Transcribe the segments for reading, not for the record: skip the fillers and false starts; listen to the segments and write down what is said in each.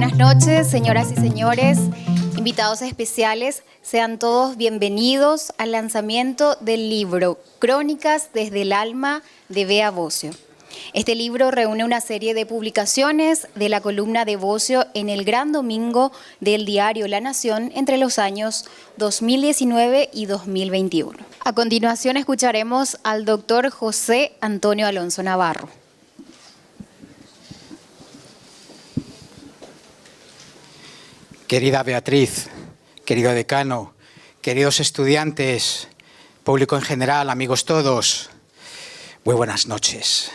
buenas noches, señoras y señores, invitados especiales, sean todos bienvenidos al lanzamiento del libro Crónicas desde el alma de Bea Bossio. Este libro reúne una serie de publicaciones de la columna de Bossio en el Gran Domingo del diario La Nación entre los años 2019 y 2021. A continuación escucharemos al doctor José Antonio Alonso Navarro. Querida Beatriz, querido decano, queridos estudiantes, público en general, amigos todos, muy buenas noches.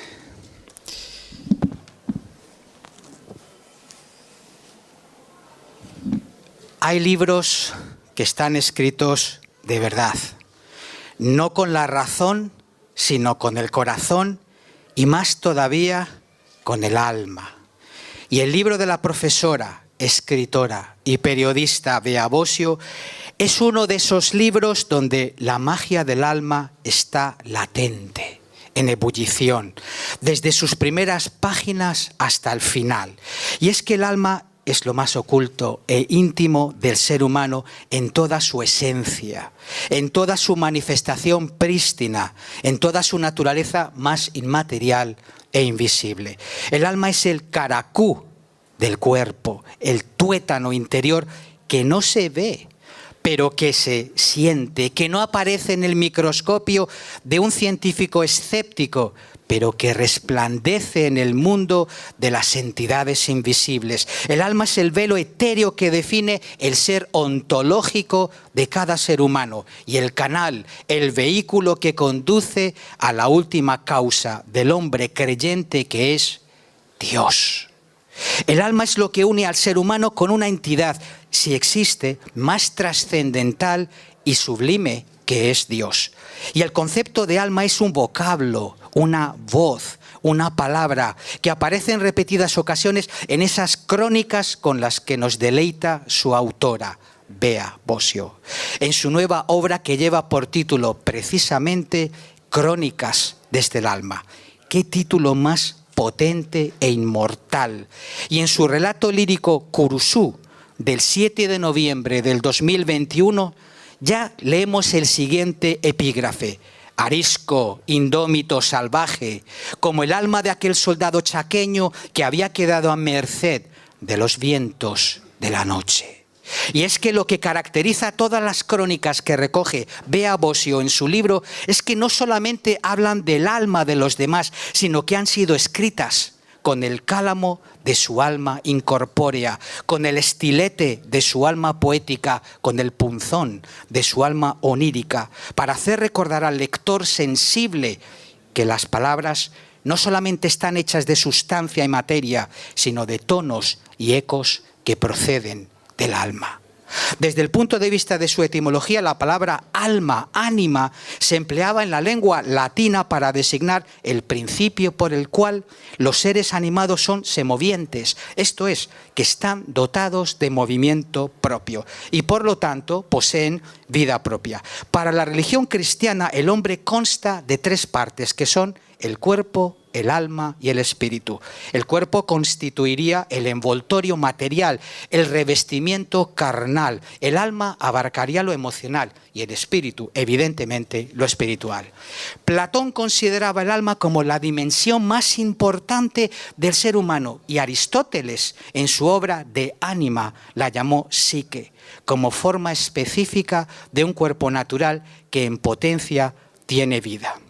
Hay libros que están escritos de verdad, no con la razón, sino con el corazón y más todavía con el alma. Y el libro de la profesora, escritora y periodista Bea Bossio es uno de esos libros donde la magia del alma está latente, en ebullición, desde sus primeras páginas hasta el final. Y es que el alma es lo más oculto e íntimo del ser humano en toda su esencia, en toda su manifestación prístina, en toda su naturaleza más inmaterial e invisible. El alma es el caracú del cuerpo, el tuétano interior que no se ve, pero que se siente, que no aparece en el microscopio de un científico escéptico, pero que resplandece en el mundo de las entidades invisibles. El alma es el velo etéreo que define el ser ontológico de cada ser humano y el canal, el vehículo que conduce a la última causa del hombre creyente que es Dios. El alma es lo que une al ser humano con una entidad, si existe, más trascendental y sublime que es Dios. Y el concepto de alma es un vocablo, una voz, una palabra que aparece en repetidas ocasiones en esas crónicas con las que nos deleita su autora, Bea Bossio, en su nueva obra que lleva por título precisamente Crónicas desde el alma. ¿Qué título más potente e inmortal? Y en su relato lírico Curuzú, del 7 de noviembre del 2021, ya leemos el siguiente epígrafe: arisco, indómito, salvaje, como el alma de aquel soldado chaqueño que había quedado a merced de los vientos de la noche. Y es que lo que caracteriza todas las crónicas que recoge Bea Bossio en su libro es que no solamente hablan del alma de los demás, sino que han sido escritas con el cálamo de su alma incorpórea, con el estilete de su alma poética, con el punzón de su alma onírica, para hacer recordar al lector sensible que las palabras no solamente están hechas de sustancia y materia, sino de tonos y ecos que proceden del alma. Desde el punto de vista de su etimología, la palabra alma, ánima, se empleaba en la lengua latina para designar el principio por el cual los seres animados son semovientes, esto es, que están dotados de movimiento propio y por lo tanto poseen vida propia. Para la religión cristiana, el hombre consta de tres partes, que son el cuerpo, el alma y el espíritu. El cuerpo constituiría el envoltorio material, el revestimiento carnal. El alma abarcaría lo emocional y el espíritu, evidentemente, lo espiritual. Platón consideraba el alma como la dimensión más importante del ser humano y Aristóteles, en su obra De Ánima, la llamó psique, como forma específica de un cuerpo natural que en potencia tiene vida.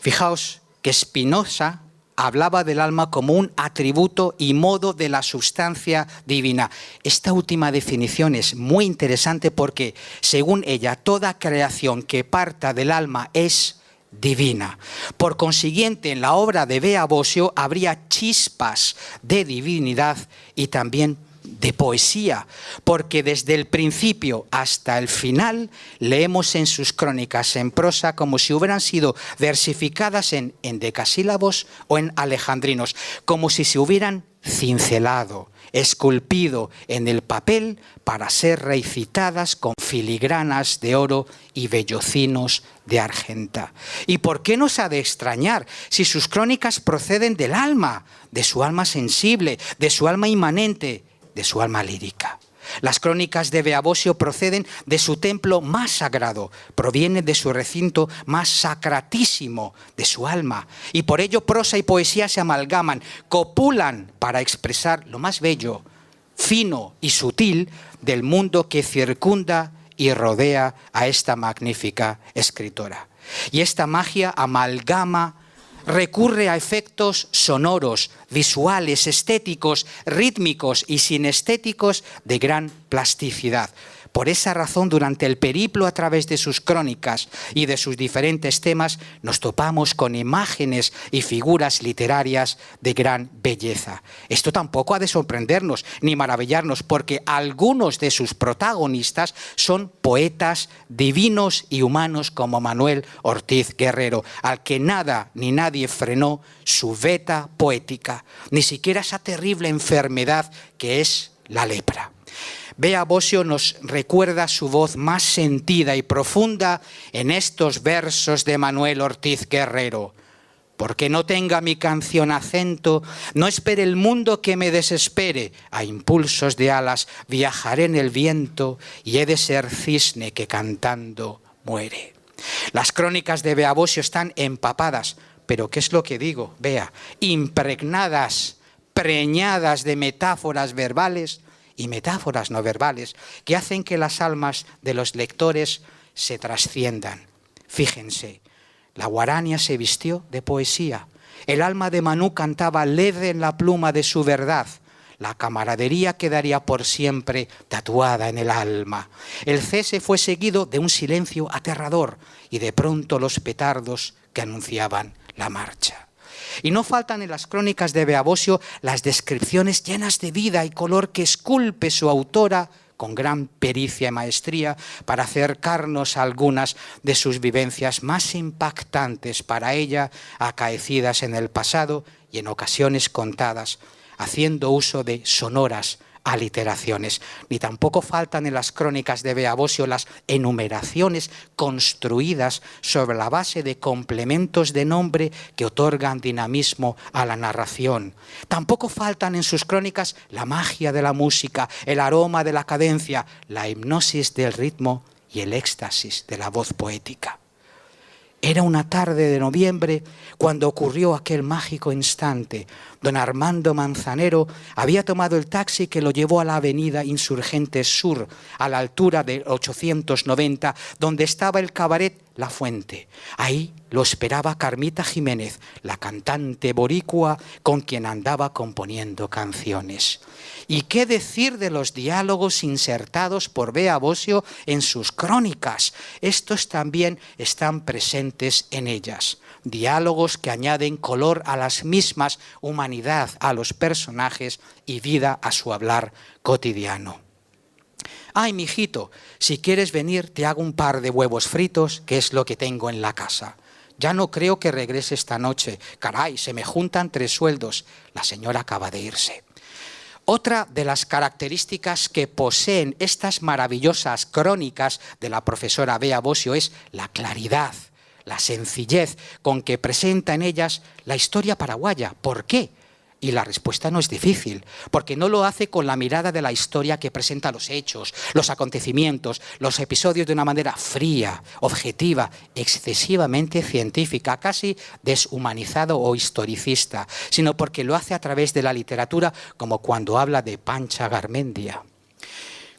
Fijaos que Spinoza hablaba del alma como un atributo y modo de la sustancia divina. Esta última definición es muy interesante porque, según ella, toda creación que parta del alma es divina. Por consiguiente, en la obra de Bea Bossio habría chispas de divinidad y también de poesía, porque desde el principio hasta el final leemos en sus crónicas en prosa como si hubieran sido versificadas en endecasílabos o en alejandrinos, como si se hubieran cincelado esculpido en el papel para ser recitadas con filigranas de oro y vellocinos de argenta. ¿Y por qué nos ha de extrañar si sus crónicas proceden del alma, de su alma sensible, de su alma inmanente, de su alma lírica? Las crónicas de Beabosio proceden de su templo más sagrado, provienen de su recinto más sacratísimo, de su alma. Y por ello prosa y poesía se amalgaman, copulan para expresar lo más bello, fino y sutil del mundo que circunda y rodea a esta magnífica escritora. Y esta magia amalgama, recurre a efectos sonoros, visuales, estéticos, rítmicos y sinestéticos de gran plasticidad. Por esa razón, durante el periplo a través de sus crónicas y de sus diferentes temas, nos topamos con imágenes y figuras literarias de gran belleza. Esto tampoco ha de sorprendernos ni maravillarnos, porque algunos de sus protagonistas son poetas divinos y humanos como Manuel Ortiz Guerrero, al que nada ni nadie frenó su veta poética, ni siquiera esa terrible enfermedad que es la lepra. Beabosio nos recuerda su voz más sentida y profunda en estos versos de Manuel Ortiz Guerrero. Porque no tenga mi canción acento, no espere el mundo que me desespere. A impulsos de alas viajaré en el viento y he de ser cisne que cantando muere. Las crónicas de Beabosio están empapadas, pero ¿qué es lo que digo? Vea, impregnadas, preñadas de metáforas verbales y metáforas no verbales que hacen que las almas de los lectores se trasciendan. Fíjense, la guarania se vistió de poesía, el alma de Manú cantaba leve en la pluma de su verdad, la camaradería quedaría por siempre tatuada en el alma. El cese fue seguido de un silencio aterrador y de pronto los petardos que anunciaban la marcha. Y no faltan en las crónicas de Beabosio las descripciones llenas de vida y color que esculpe su autora con gran pericia y maestría para acercarnos a algunas de sus vivencias más impactantes para ella, acaecidas en el pasado y en ocasiones contadas, haciendo uso de sonoras aliteraciones. Ni tampoco faltan en las crónicas de Beabosio las enumeraciones construidas sobre la base de complementos de nombre que otorgan dinamismo a la narración. Tampoco faltan en sus crónicas la magia de la música, el aroma de la cadencia, la hipnosis del ritmo y el éxtasis de la voz poética. Era una tarde de noviembre cuando ocurrió aquel mágico instante. Don Armando Manzanero había tomado el taxi que lo llevó a la avenida Insurgentes Sur, a la altura del 890, donde estaba el cabaret La Fuente. Ahí lo esperaba Carmita Jiménez, la cantante boricua con quien andaba componiendo canciones. ¿Y qué decir de los diálogos insertados por Beabosio en sus crónicas? Estos también están presentes en ellas. Diálogos que añaden color a las mismas, humanidad a los personajes y vida a su hablar cotidiano. Ay, mijito, si quieres venir te hago un par de huevos fritos, que es lo que tengo en la casa. Ya no creo que regrese esta noche. Caray, se me juntan 3 sueldos. La señora acaba de irse. Otra de las características que poseen estas maravillosas crónicas de la profesora Beabosio es la claridad, la sencillez con que presenta en ellas la historia paraguaya. ¿Por qué? Y la respuesta no es difícil, porque no lo hace con la mirada de la historia que presenta los hechos, los acontecimientos, los episodios de una manera fría, objetiva, excesivamente científica, casi deshumanizado o historicista, sino porque lo hace a través de la literatura, como cuando habla de Pancha Garmendia.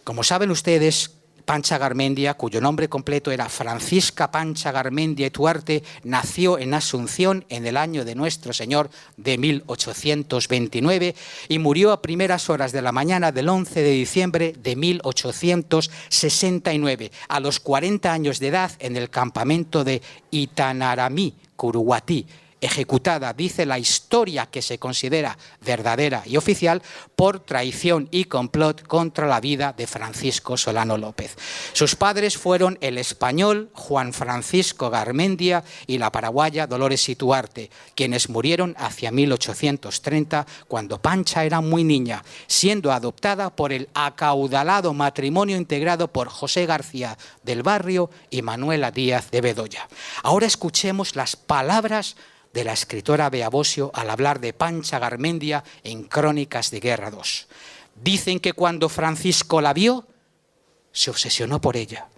Como saben ustedes, Pancha Garmendia, cuyo nombre completo era Francisca Pancha Garmendia y Tuarte, nació en Asunción en el año de Nuestro Señor de 1829 y murió a primeras horas de la mañana del 11 de diciembre de 1869, a los 40 años de edad en el campamento de Itanaramí, Curuguatí, ejecutada, dice la historia que se considera verdadera y oficial, por traición y complot contra la vida de Francisco Solano López. Sus padres fueron el español Juan Francisco Garmendia y la paraguaya Dolores Situarte, quienes murieron hacia 1830, cuando Pancha era muy niña, siendo adoptada por el acaudalado matrimonio integrado por José García del Barrio y Manuela Díaz de Bedoya. Ahora escuchemos las palabras de la escritora Bea Bosio al hablar de Pancha Garmendia en Crónicas de Guerra II. Dicen que cuando Francisco la vio, se obsesionó por ella.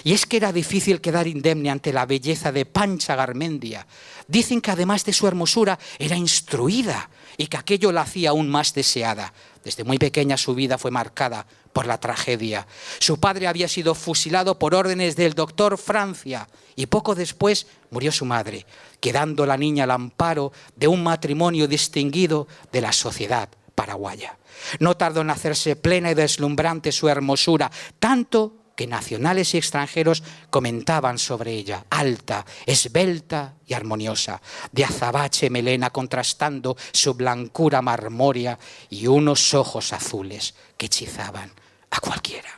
Y es que era difícil quedar indemne ante la belleza de Pancha Garmendia. Dicen que además de su hermosura, era instruida y que aquello la hacía aún más deseada. Desde muy pequeña su vida fue marcada por la tragedia. Su padre había sido fusilado por órdenes del doctor Francia y poco después murió su madre, quedando la niña al amparo de un matrimonio distinguido de la sociedad paraguaya. No tardó en hacerse plena y deslumbrante su hermosura, tanto que nacionales y extranjeros comentaban sobre ella, alta, esbelta y armoniosa, de azabache melena contrastando su blancura marmórea y unos ojos azules que hechizaban a cualquiera.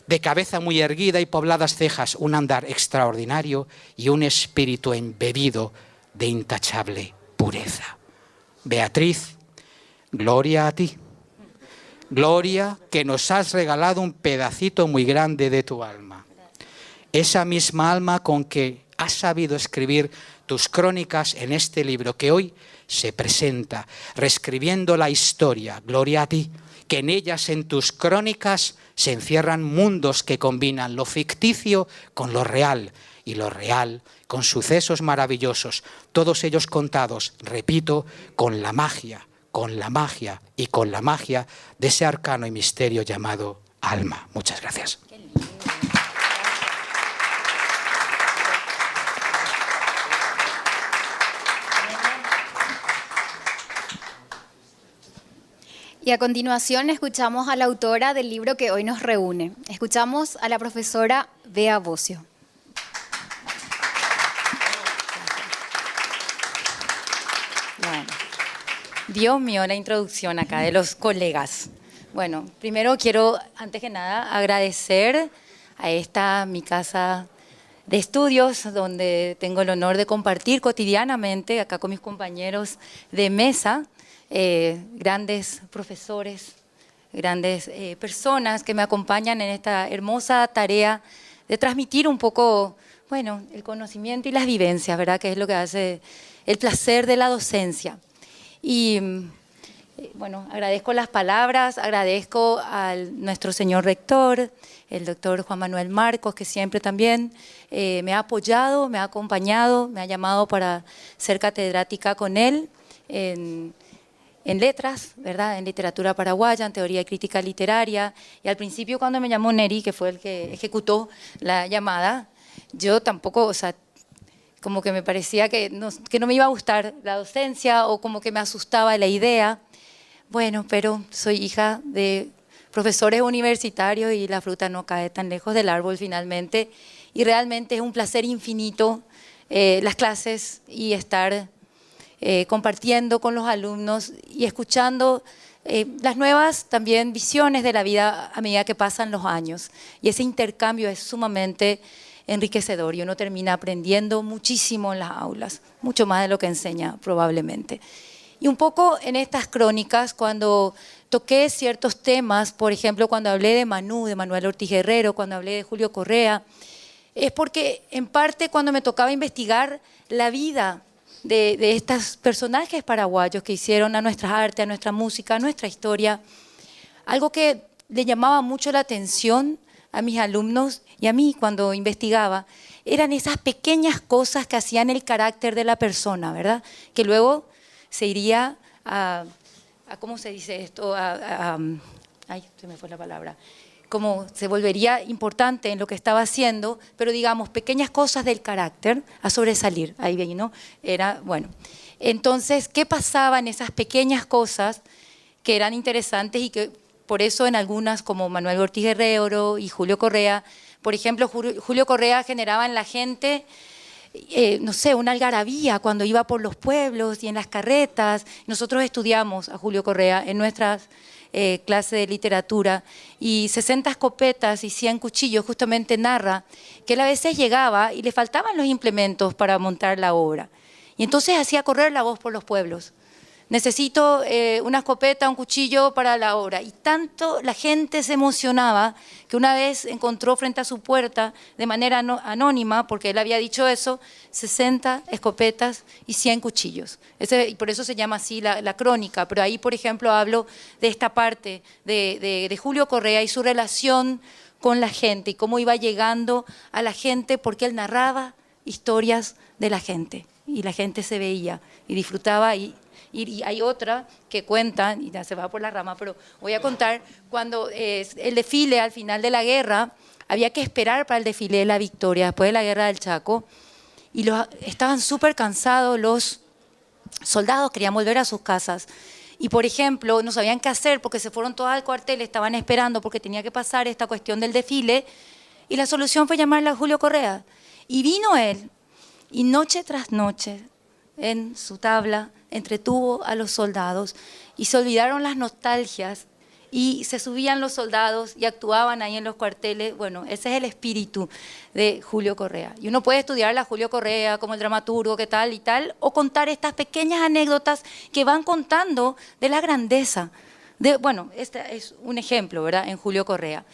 De cabeza muy erguida y pobladas cejas, un andar extraordinario y un espíritu embebido de intachable pureza. Beatriz, gloria a ti. Gloria, que nos has regalado un pedacito muy grande de tu alma. Esa misma alma con que has sabido escribir tus crónicas en este libro que hoy se presenta, reescribiendo la historia. Gloria a ti, que en ellas, en tus crónicas, se encierran mundos que combinan lo ficticio con lo real y lo real con sucesos maravillosos, todos ellos contados, repito, con la magia y con la magia de ese arcano y misterio llamado alma. Muchas gracias. Y a continuación escuchamos a la autora del libro que hoy nos reúne. Escuchamos a la profesora Bea Bosio. Bueno. Dios mío, la introducción acá de los colegas. Bueno, primero quiero, antes que nada, agradecer a esta, mi casa de estudios, donde tengo el honor de compartir cotidianamente acá con mis compañeros de mesa, grandes profesores, grandes personas que me acompañan en esta hermosa tarea de transmitir un poco, bueno, el conocimiento y las vivencias, ¿verdad? Que es lo que hace el placer de la docencia. Y bueno, agradezco las palabras, agradezco a nuestro señor rector, el doctor Juan Manuel Marcos, que siempre también me ha apoyado, me ha acompañado, me ha llamado para ser catedrática con él en letras, ¿verdad? En literatura paraguaya, en teoría y crítica literaria. Y al principio cuando me llamó Neri, que fue el que ejecutó la llamada, yo tampoco, o sea, como que me parecía que no me iba a gustar la docencia o como que me asustaba la idea. Bueno, pero soy hija de profesores universitarios y la fruta no cae tan lejos del árbol finalmente. Y realmente es un placer infinito las clases y estar compartiendo con los alumnos y escuchando las nuevas también visiones de la vida a medida que pasan los años. Y ese intercambio es sumamente enriquecedor y uno termina aprendiendo muchísimo en las aulas, mucho más de lo que enseña probablemente. Y un poco en estas crónicas, cuando toqué ciertos temas, por ejemplo, cuando hablé de Manú, de Manuel Ortiz Guerrero, cuando hablé de Julio Correa, es porque en parte cuando me tocaba investigar la vida de estos personajes paraguayos que hicieron a nuestras artes, a nuestra música, a nuestra historia, algo que le llamaba mucho la atención a mis alumnos y a mí cuando investigaba, eran esas pequeñas cosas que hacían el carácter de la persona, ¿verdad? Que luego se iría a ¿cómo se dice esto? Ay, se me fue la palabra. Como se volvería importante en lo que estaba haciendo, pero digamos, pequeñas cosas del carácter a sobresalir. Ahí bien, ¿no? Era, bueno. Entonces, ¿qué pasaba en esas pequeñas cosas que eran interesantes y que por eso en algunas, como Manuel Ortiz Guerrero y Julio Correa, por ejemplo, Julio Correa generaba en la gente no sé, una algarabía cuando iba por los pueblos y en las carretas. Nosotros estudiamos a Julio Correa en nuestras clases de literatura, y 60 escopetas y 100 cuchillos justamente narra que él a veces llegaba y le faltaban los implementos para montar la obra. Y entonces hacía correr la voz por los pueblos. Necesito una escopeta, un cuchillo para la obra. Y tanto la gente se emocionaba que una vez encontró frente a su puerta, de manera anónima, porque él había dicho eso, 60 escopetas y 100 cuchillos. Y por eso se llama así la crónica. Pero ahí, por ejemplo, hablo de esta parte de Julio Correa y su relación con la gente y cómo iba llegando a la gente, porque él narraba historias de la gente y la gente se veía y disfrutaba. Y hay otra que cuentan, y ya se va por la rama, pero voy a contar, cuando el desfile al final de la guerra, había que esperar para el desfile de la victoria, después de la guerra del Chaco, y estaban súper cansados los soldados, querían volver a sus casas. Y, por ejemplo, no sabían qué hacer porque se fueron todos al cuartel, estaban esperando porque tenía que pasar esta cuestión del desfile, y la solución fue llamarle a Julio Correa. Y vino él, y noche tras noche, en su tabla, entretuvo a los soldados y se olvidaron las nostalgias y se subían los soldados y actuaban ahí en los cuarteles. Bueno, ese es el espíritu de Julio Correa. Y uno puede estudiar a Julio Correa como el dramaturgo, qué tal y tal, o contar estas pequeñas anécdotas que van contando de la grandeza. Bueno, este es un ejemplo, ¿verdad?, en Julio Correa.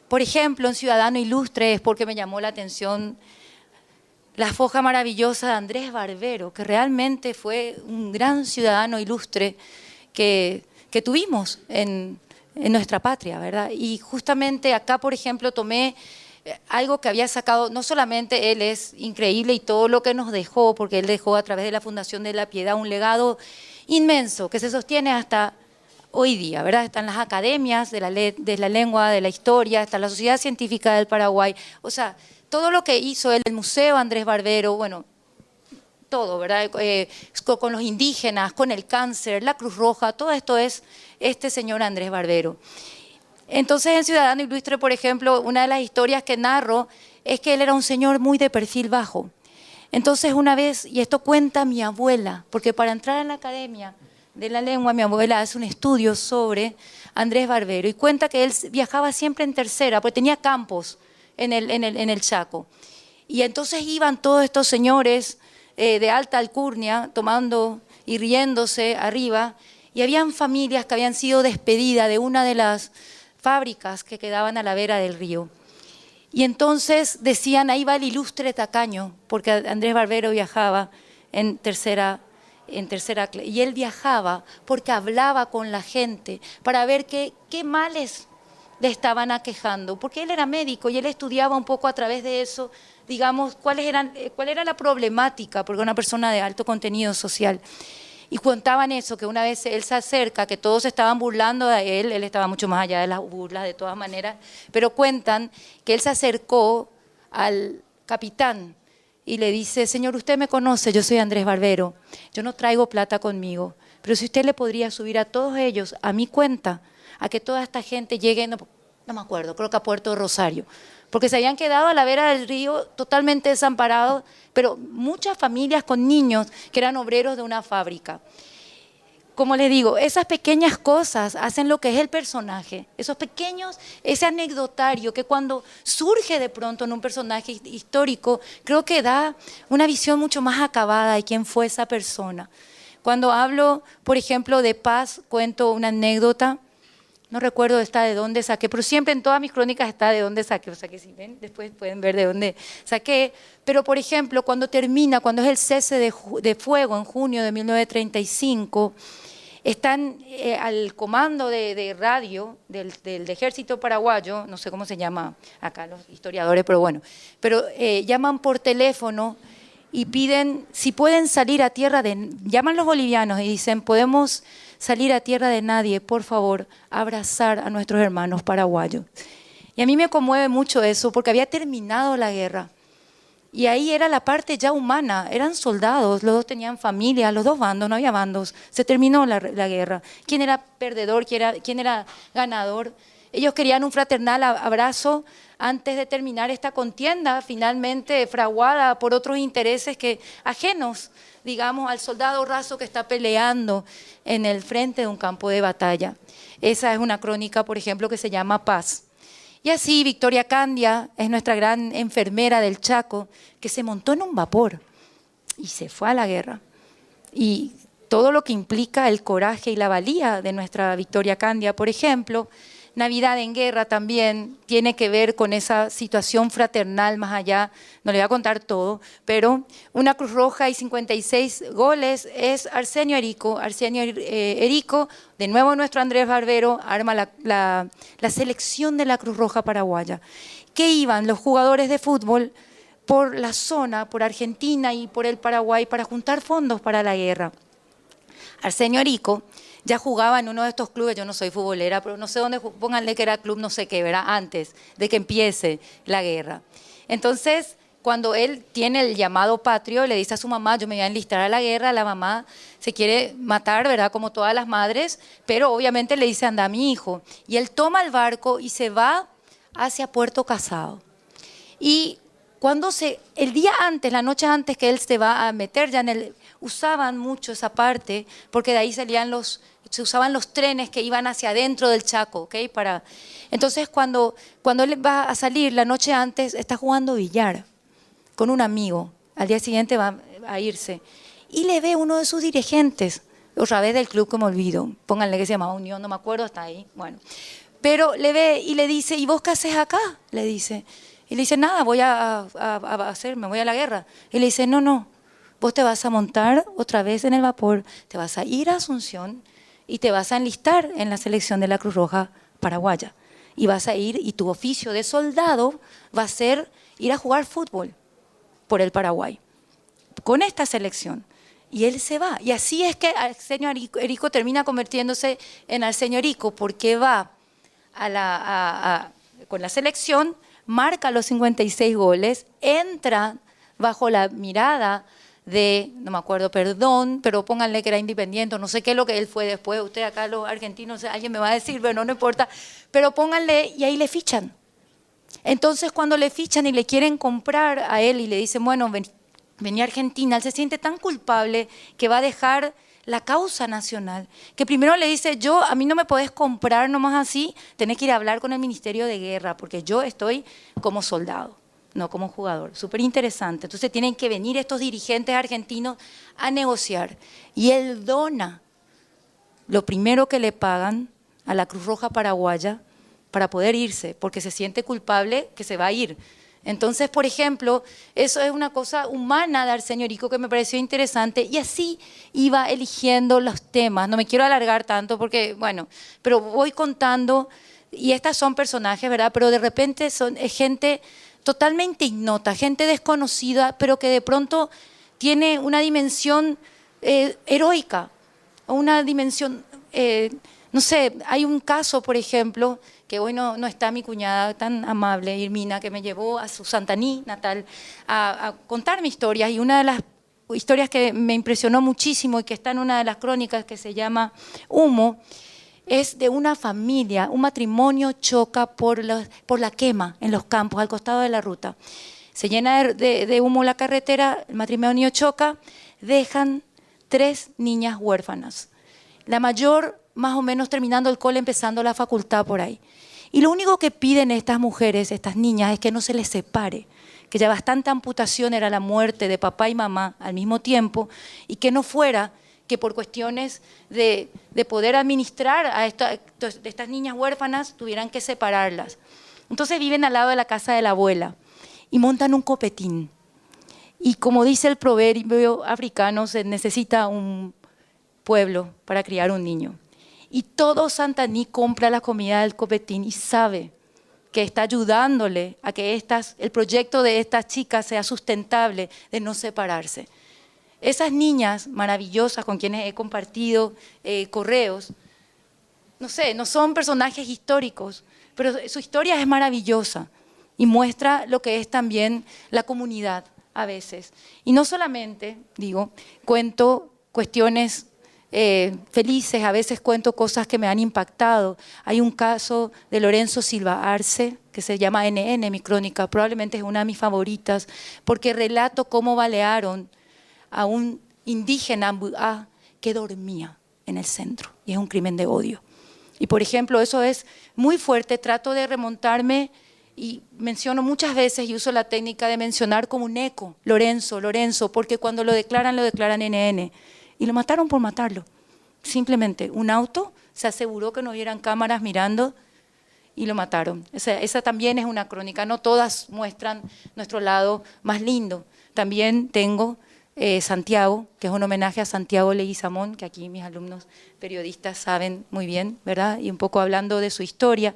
Por ejemplo, en Ciudadano Ilustre, es porque me llamó la atención la foja maravillosa de Andrés Barbero, que realmente fue un gran ciudadano ilustre que tuvimos en nuestra patria, ¿verdad? Y justamente acá, por ejemplo, tomé algo que había sacado, no solamente él es increíble y todo lo que nos dejó, porque él dejó a través de la Fundación de la Piedad un legado inmenso que se sostiene hasta hoy día, ¿verdad? Están las academias de la lengua, de la historia, está la Sociedad Científica del Paraguay, o sea, todo lo que hizo él, el Museo Andrés Barbero, bueno, todo, ¿verdad? Con los indígenas, con el cáncer, la Cruz Roja, todo esto es este señor Andrés Barbero. Entonces, en Ciudadano Ilustre, por ejemplo, una de las historias que narro es que él era un señor muy de perfil bajo. Entonces, una vez, y esto cuenta mi abuela, porque para entrar en la Academia de la Lengua, mi abuela hace un estudio sobre Andrés Barbero y cuenta que él viajaba siempre en tercera, porque tenía campos en el Chaco. Y entonces iban todos estos señores de alta alcurnia tomando y riéndose arriba, y habían familias que habían sido despedidas de una de las fábricas que quedaban a la vera del río. Y entonces decían, ahí va el ilustre tacaño, porque Andrés Barbero viajaba en tercera clase. Y él viajaba porque hablaba con la gente para ver qué males le estaban aquejando, porque él era médico y él estudiaba un poco a través de eso, digamos, cuál era la problemática, porque era una persona de alto contenido social. Y contaban eso, que una vez él se acerca, que todos estaban burlando de él estaba mucho más allá de las burlas de todas maneras, pero cuentan que él se acercó al capitán y le dice, señor, usted me conoce, yo soy Andrés Barbero, yo no traigo plata conmigo, pero si usted le podría subir a todos ellos a mi cuenta, a que toda esta gente llegue, no me acuerdo, creo que a Puerto Rosario, porque se habían quedado a la vera del río totalmente desamparados, pero muchas familias con niños que eran obreros de una fábrica. Como les digo, esas pequeñas cosas hacen lo que es el personaje, ese anecdotario que cuando surge de pronto en un personaje histórico, creo que da una visión mucho más acabada de quién fue esa persona. Cuando hablo, por ejemplo, de Paz, cuento una anécdota. No recuerdo de dónde saqué, pero siempre en todas mis crónicas está de dónde saqué. O sea que si ven, después pueden ver de dónde saqué. Pero, por ejemplo, cuando es el cese de fuego en junio de 1935, están al comando de radio del ejército paraguayo, no sé cómo se llama acá los historiadores, pero bueno, llaman por teléfono y piden si pueden salir a tierra llaman los bolivianos y dicen, podemos salir a tierra de nadie, por favor, abrazar a nuestros hermanos paraguayos. Y a mí me conmueve mucho eso, porque había terminado la guerra. Y ahí era la parte ya humana, eran soldados, los dos tenían familia, los dos bandos, no había bandos, se terminó la guerra. ¿Quién era perdedor, quién era ganador? Ellos querían un fraternal abrazo antes de terminar esta contienda, finalmente fraguada por otros intereses ajenos, digamos, al soldado raso que está peleando en el frente de un campo de batalla. Esa es una crónica, por ejemplo, que se llama Paz. Y así Victoria Candia es nuestra gran enfermera del Chaco, que se montó en un vapor y se fue a la guerra. Y todo lo que implica el coraje y la valía de nuestra Victoria Candia, por ejemplo, Navidad en Guerra también tiene que ver con esa situación fraternal más allá, no le voy a contar todo, pero una Cruz Roja y 56 goles es Arsenio Erico. Arsenio Erico, de nuevo nuestro Andrés Barbero, arma la selección de la Cruz Roja paraguaya, que iban los jugadores de fútbol por la zona, por Argentina y por el Paraguay para juntar fondos para la guerra. Arsenio Erico ya jugaba en uno de estos clubes, yo no soy futbolera, pero no sé dónde, pónganle que era club no sé qué, ¿verdad? Antes de que empiece la guerra. Entonces, cuando él tiene el llamado patrio, le dice a su mamá, yo me voy a enlistar a la guerra, la mamá se quiere matar, ¿verdad? Como todas las madres, pero obviamente le dice, anda mi hijo. Y él toma el barco y se va hacia Puerto Casado. Y el día antes, la noche antes que él se va a meter ya usaban mucho esa parte, porque de ahí se usaban los trenes que iban hacia adentro del Chaco, ¿ok? Entonces cuando él va a salir la noche antes, está jugando billar con un amigo, al día siguiente va a irse, y le ve uno de sus dirigentes, otra vez del club que me olvido, pónganle que se llamaba Unión, no me acuerdo, hasta ahí, bueno. Pero le ve y le dice, ¿y vos qué haces acá? Le dice. Y le dice, nada, me voy a la guerra. Y le dice, no, vos te vas a montar otra vez en el vapor, te vas a ir a Asunción y te vas a enlistar en la selección de la Cruz Roja paraguaya. Y vas a ir, y tu oficio de soldado va a ser ir a jugar fútbol por el Paraguay, con esta selección. Y él se va. Y así es que Arsenio Erico termina convirtiéndose en Arsenio Erico, porque va con la selección, marca los 56 goles, entra bajo la mirada de, no me acuerdo, perdón, pero pónganle que era Independiente, no sé qué es lo que él fue después, usted acá los argentinos, alguien me va a decir, pero no importa, pero pónganle, y ahí le fichan. Entonces cuando le fichan y le quieren comprar a él y le dicen, bueno, vení a Argentina, él se siente tan culpable que va a dejar la causa nacional, que primero le dice, a mí no me podés comprar nomás así, tenés que ir a hablar con el Ministerio de Guerra, porque yo estoy como soldado, no como jugador. Súper interesante. Entonces tienen que venir estos dirigentes argentinos a negociar. Y él dona lo primero que le pagan a la Cruz Roja paraguaya para poder irse, porque se siente culpable que se va a ir. Entonces, por ejemplo, eso es una cosa humana de Arsenio Erico que me pareció interesante, y así iba eligiendo los temas. No me quiero alargar tanto porque, bueno, pero voy contando, y estas son personajes, ¿verdad? Pero de repente es gente totalmente ignota, gente desconocida, pero que de pronto tiene una dimensión heroica, o una dimensión, no sé, hay un caso, por ejemplo, que hoy no está mi cuñada tan amable, Irmina, que me llevó a su Santaní natal a contarme historias, y una de las historias que me impresionó muchísimo y que está en una de las crónicas que se llama Humo, es de una familia, un matrimonio choca por la quema en los campos, al costado de la ruta. Se llena de humo la carretera, el matrimonio choca, dejan 3 niñas huérfanas. La mayor más o menos terminando el cole, empezando la facultad por ahí. Y lo único que piden estas mujeres, estas niñas, es que no se les separe, que ya bastante amputación era la muerte de papá y mamá al mismo tiempo, y que no fuera que por cuestiones de poder administrar a estas niñas huérfanas tuvieran que separarlas. Entonces viven al lado de la casa de la abuela y montan un copetín. Y como dice el proverbio africano, se necesita un pueblo para criar un niño. Y todo Santaní compra la comida del copetín y sabe que está ayudándole a que el proyecto de estas chicas sea sustentable, de no separarse. Esas niñas maravillosas con quienes he compartido correos, no sé, no son personajes históricos, pero su historia es maravillosa y muestra lo que es también la comunidad a veces. Y no solamente, cuento cuestiones felices, a veces cuento cosas que me han impactado. Hay un caso de Lorenzo Silva Arce, que se llama NN, mi crónica, probablemente es una de mis favoritas, porque relato cómo balearon a un indígena ambuá que dormía en el centro, y es un crimen de odio. Y por ejemplo, eso es muy fuerte, trato de remontarme y menciono muchas veces y uso la técnica de mencionar como un eco, Lorenzo, Lorenzo, porque cuando lo declaran NN. Y lo mataron por matarlo. Simplemente un auto se aseguró que no hubieran cámaras mirando y lo mataron. Esa también es una crónica, no todas muestran nuestro lado más lindo. También tengo Santiago, que es un homenaje a Santiago Leguizamón, que aquí mis alumnos periodistas saben muy bien, ¿verdad? Y un poco hablando de su historia.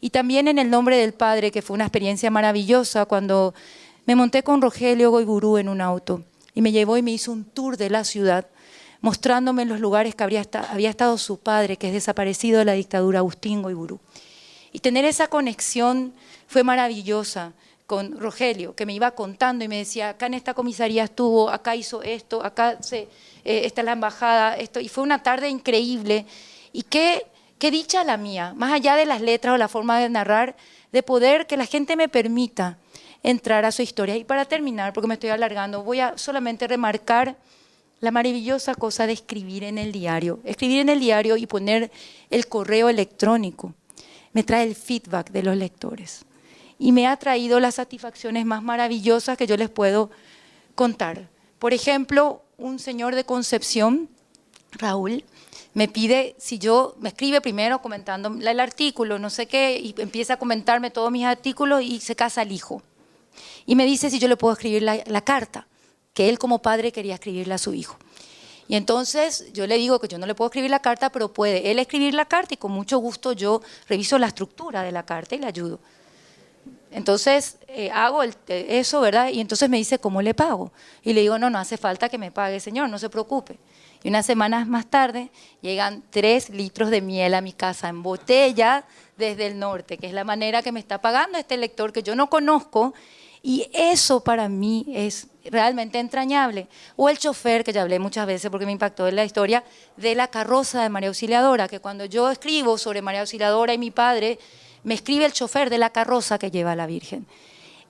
Y también En el nombre del Padre, que fue una experiencia maravillosa cuando me monté con Rogelio Goiburú en un auto y me llevó y me hizo un tour de la ciudad, mostrándome los lugares que había estado su padre, que es desaparecido de la dictadura, Agustín Goiburú. Y tener esa conexión fue maravillosa con Rogelio, que me iba contando y me decía, acá en esta comisaría estuvo, acá hizo esto, acá está la embajada, esto. Y fue una tarde increíble. Y qué dicha la mía, más allá de las letras o la forma de narrar, de poder que la gente me permita entrar a su historia. Y para terminar, porque me estoy alargando, voy a solamente remarcar la maravillosa cosa de escribir en el diario. Escribir en el diario y poner el correo electrónico me trae el feedback de los lectores. Y me ha traído las satisfacciones más maravillosas que yo les puedo contar. Por ejemplo, un señor de Concepción, Raúl, me pide si yo, me escribe primero comentando el artículo, no sé qué, y empieza a comentarme todos mis artículos y se casa el hijo. Y me dice si yo le puedo escribir la carta que él como padre quería escribirle a su hijo. Y entonces yo le digo que yo no le puedo escribir la carta, pero puede él escribir la carta y con mucho gusto yo reviso la estructura de la carta y le ayudo. Entonces hago eso, ¿verdad? Y entonces me dice, ¿cómo le pago? Y le digo, no hace falta que me pague, señor, no se preocupe. Y unas semanas más tarde llegan 3 litros de miel a mi casa en botella desde el norte, que es la manera que me está pagando este lector que yo no conozco. Y eso para mí es realmente entrañable. O el chofer, que ya hablé muchas veces porque me impactó en la historia, de la carroza de María Auxiliadora, que cuando yo escribo sobre María Auxiliadora y mi padre, me escribe el chofer de la carroza que lleva a la Virgen.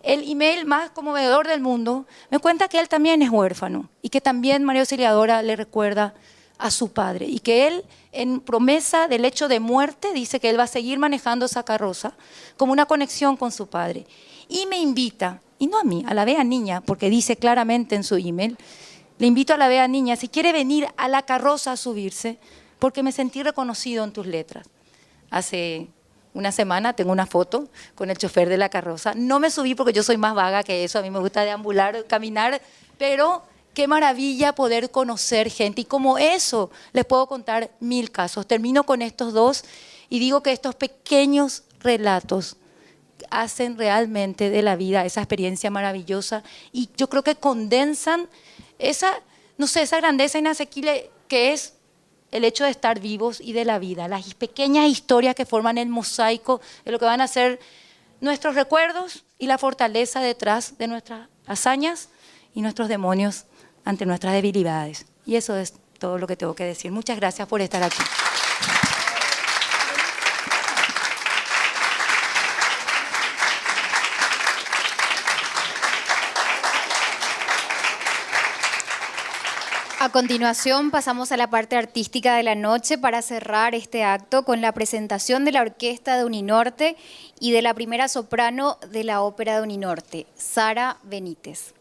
El email más conmovedor del mundo me cuenta que él también es huérfano y que también María Auxiliadora le recuerda a su padre y que él, en promesa del hecho de muerte, dice que él va a seguir manejando esa carroza como una conexión con su padre. Y me invita, y no a mí, a la Bea Niña, porque dice claramente en su email, le invito a la Bea Niña, si quiere venir a la carroza a subirse, porque me sentí reconocido en tus letras. Hace una semana tengo una foto con el chofer de la carroza. No me subí porque yo soy más vaga que eso, a mí me gusta deambular, caminar, pero qué maravilla poder conocer gente. Y como eso, les puedo contar 1000 casos. Termino con estos 2 y digo que estos pequeños relatos hacen realmente de la vida esa experiencia maravillosa y yo creo que condensan esa grandeza inasequible que es el hecho de estar vivos y de la vida, las pequeñas historias que forman el mosaico de lo que van a ser nuestros recuerdos y la fortaleza detrás de nuestras hazañas y nuestros demonios ante nuestras debilidades. Y eso es todo lo que tengo que decir. Muchas gracias por estar aquí. A continuación pasamos a la parte artística de la noche para cerrar este acto con la presentación de la orquesta de Uninorte y de la primera soprano de la ópera de Uninorte, Sara Benítez.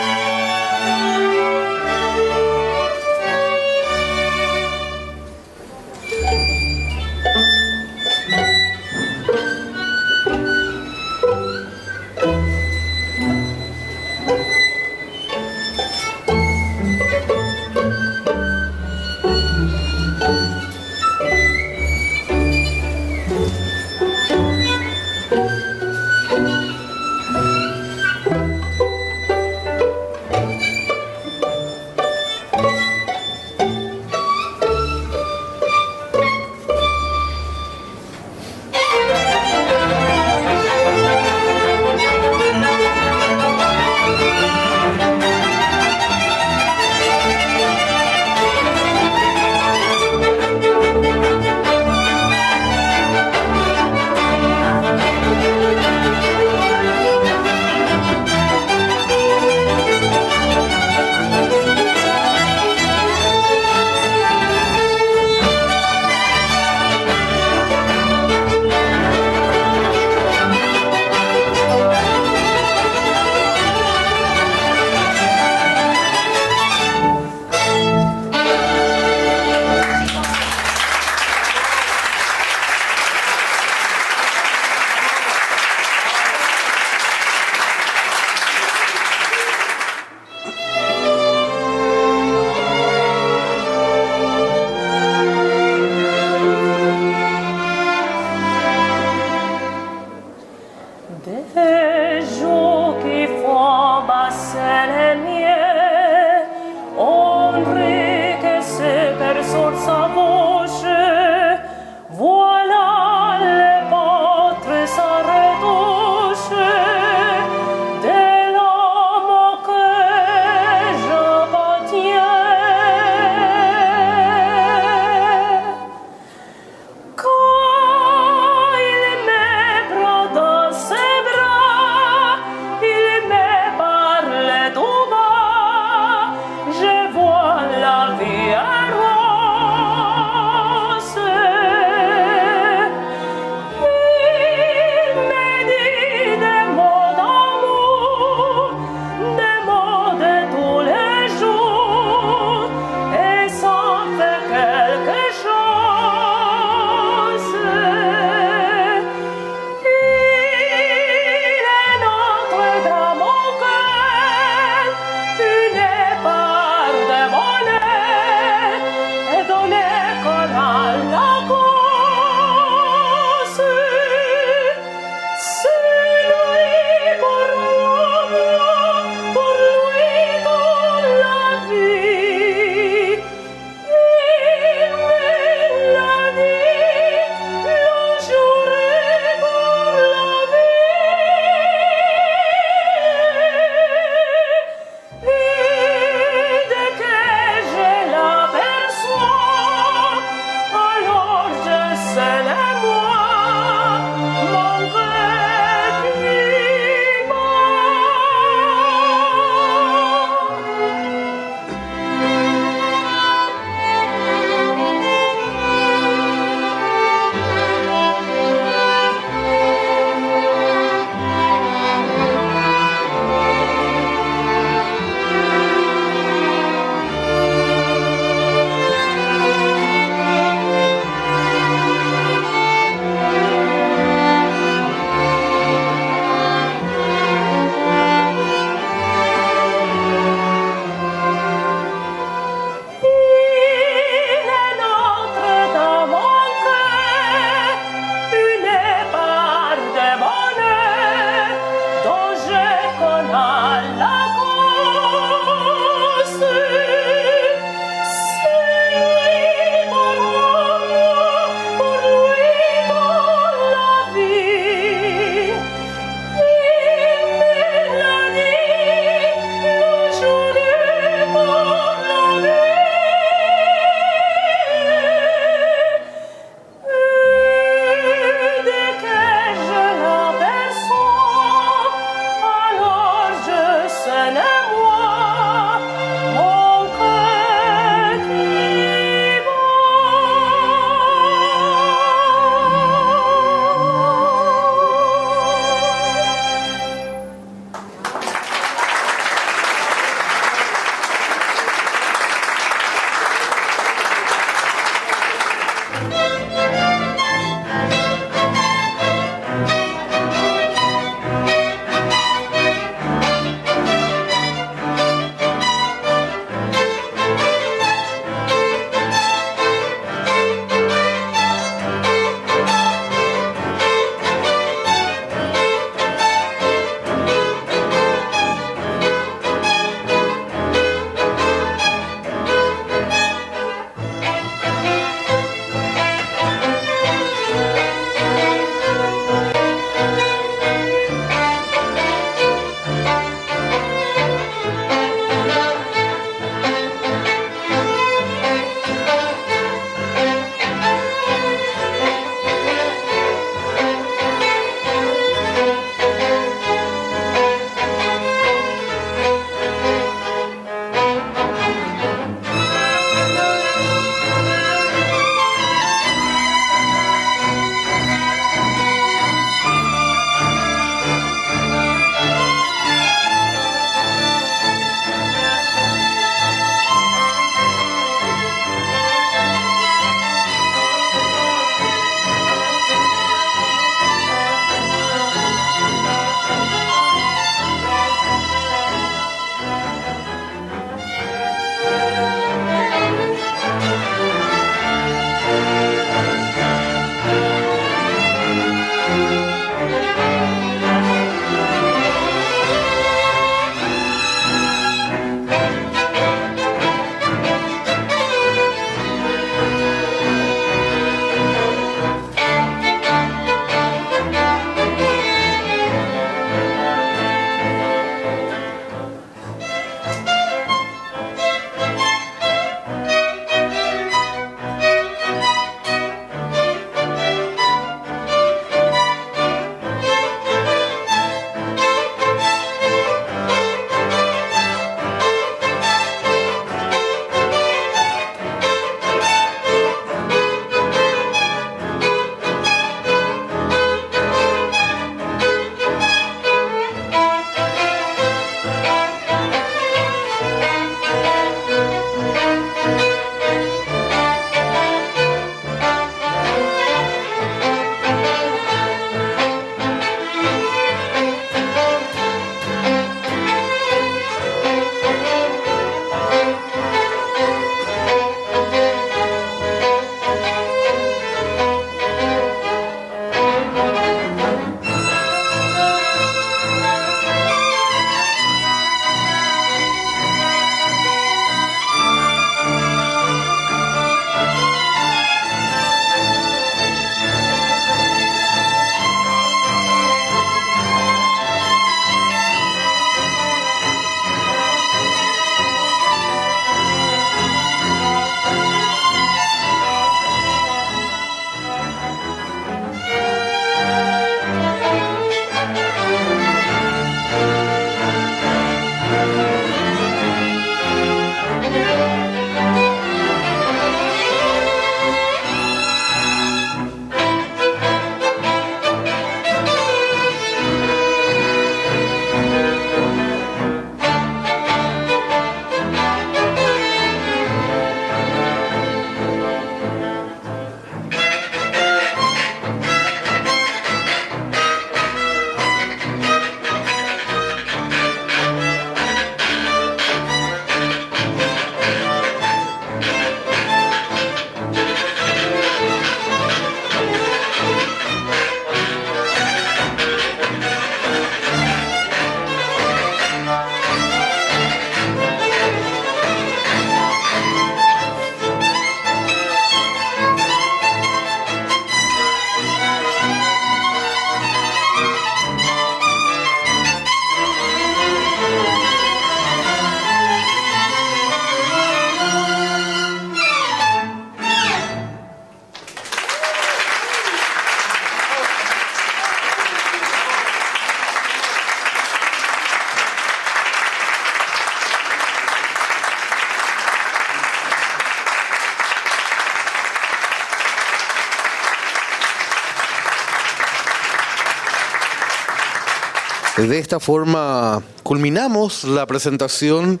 De esta forma culminamos la presentación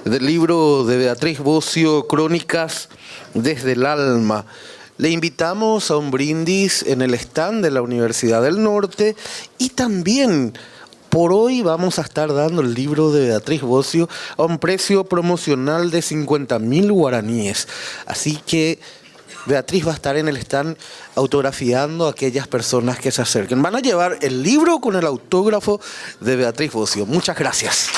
del libro de Beatriz Bocio, Crónicas desde el Alma. Le invitamos a un brindis en el stand de la Universidad del Norte y también por hoy vamos a estar dando el libro de Beatriz Bocio a un precio promocional de 50.000 guaraníes. Así que Beatriz va a estar en el stand autografiando a aquellas personas que se acerquen. Van a llevar el libro con el autógrafo de Beatriz Bocio. Muchas gracias.